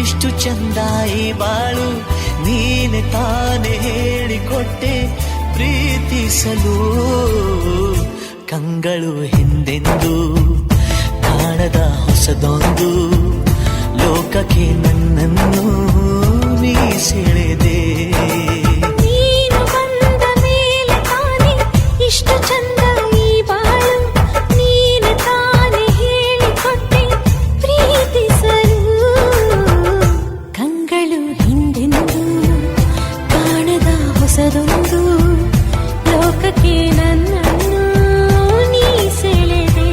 ಇಷ್ಟು ಚಂದಾಯಿ ಬಾಳು ನೀನೆ ತಾನೇ ಹೇಳಿಕೊಟ್ಟೆ ಪ್ರೀತಿಸಲು ಕಂಗಳು ಹಿಂದೆಂದು ಕಾಣದ ಹೊಸದೊಂದು ಲೋಕಕ್ಕೆ ನನ್ನನ್ನು ನೀ ಸೆಳೆದೆ ನೀನು ಬಂದ ಮೇಲೆ ತಾನೇ ಇಷ್ಟು ಚಂದ ಈ ಬಾಳು ನೀನು ತಾನೇ ಹೇಳಿಕೊಟ್ಟೆ ಪ್ರೀತಿಸಲು ಕಂಗಳು ಹಿಂದೆಂದು ಕಾಣದ ಹೊಸದೊಂದು ಲೋಕಕ್ಕೆ ನನ್ನನ್ನು ನೀ ಸೆಳೆದೆ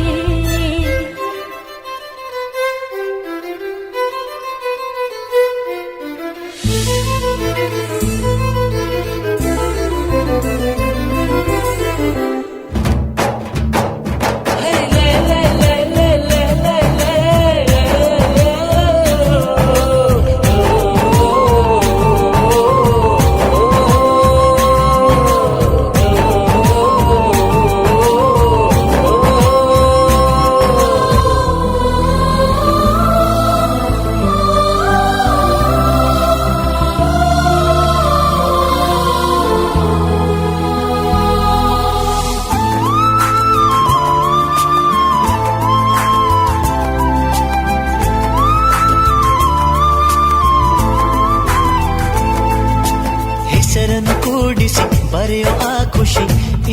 ಹೆಸರನ್ನು ಕೂಡಿಸಿ ಬರೆಯೋ ಆ ಖುಷಿ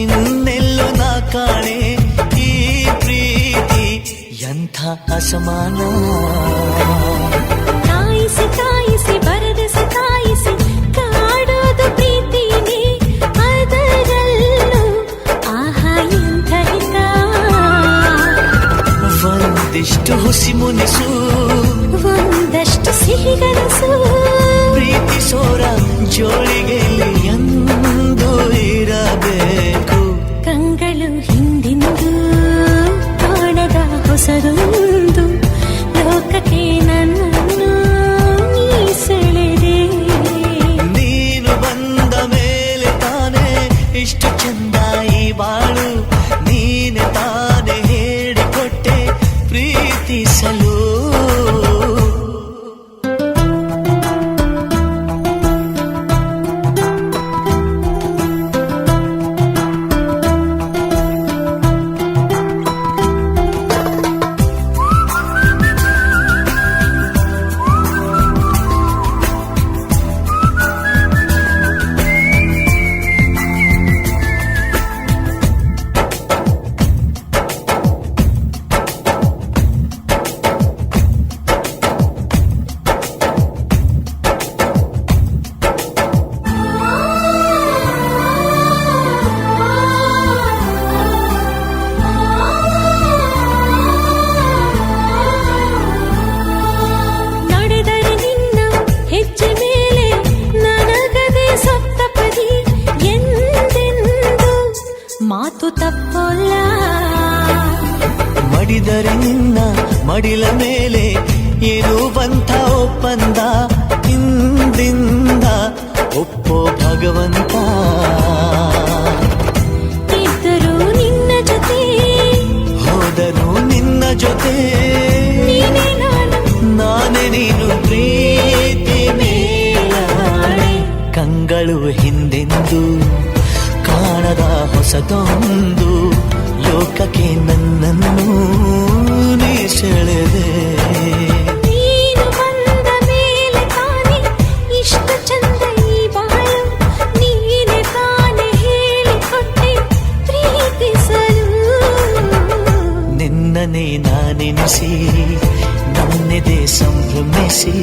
ಇನ್ನೆಲ್ಲೋ ನಾ ಕಾಣೆ ಈ ಪ್ರೀತಿ ಎಂಥ ಅಸಮಾನ ಕಾಯಿಸಿ ಕಾಯಿಸಿ ಬರೆದ ಸತಾಯಿಸಿ ಕಾಡೋದು ಪ್ರೀತಿನೇ ಅದರಲ್ಲೂ ಆಹಾ ಎಂಥ ಹಿತ ಒಂದಿಷ್ಟು ಹುಸಿ ಮುನಿಸು ಒಂದಷ್ಟು ಸಿಹಿಗನಸು ಪ್ರೀತಿಸೋರ ಜೋಳಿಗೆಯಲ್ಲಿ ಎಂದು ಇರಬೇಕು ಕಂಗಳು ಹಿಂದಿಂದು ಕಾಣದ ಹೊಸದೊಂದು ಲೋಕಕ್ಕೆ ನನ್ನನ್ನು ನೀ ಸೆಳೆದೆ ನೀನು ಬಂದ ಮೇಲೆ ತಾನೇ ಇಷ್ಟು ಚಂದಾಯಿ ಬಾಳು ನೀನೆ ತಾನೇ ಹೇಳಿಕೊಟ್ಟೆ ಪ್ರೀತಿಸಲು ಮಾತು ತಪ್ಪಲ್ಲ ಮಡಿದರೆ ನಿನ್ನ ಮಡಿಲ ಮೇಲೆ ಇರುವಂಥ ಒಪ್ಪಂದ ಹಿಂದಿಂದ ಒಪ್ಪೋ ಭಗವಂತ ಇದ್ದರೂ ನಿನ್ನ ಜೊತೆ ಹೋದರೂ ನಿನ್ನ ಜೊತೆ ನೀನೇ ನಾನು ನಾನೇ ನೀನು ಪ್ರೀತಿ ಮೇಲಾಣೆ ಕಂಗಳು ಹಿಂದೆಂದು ಕಾಣದ ಹೊಸದೊಂದು ಲೋಕಕ್ಕೆ ನನ್ನನ್ನು ನೀ ಸೆಳೆದೆ ನೀನು ಬಂದ ಮೇಲೆ ತಾನೇ ಇಷ್ಟು ಚಂದ ಈ ಬಾಳು ನೀನೆ ತಾನೇ ಹೇಳಿಕೊಟ್ಟೆ ಪ್ರೀತಿಸಲು ನಿನ್ನನೇ ನಾನೆನಿಸಿ ನನ್ನೆದೆ ಸಂಭ್ರಮಿಸಿ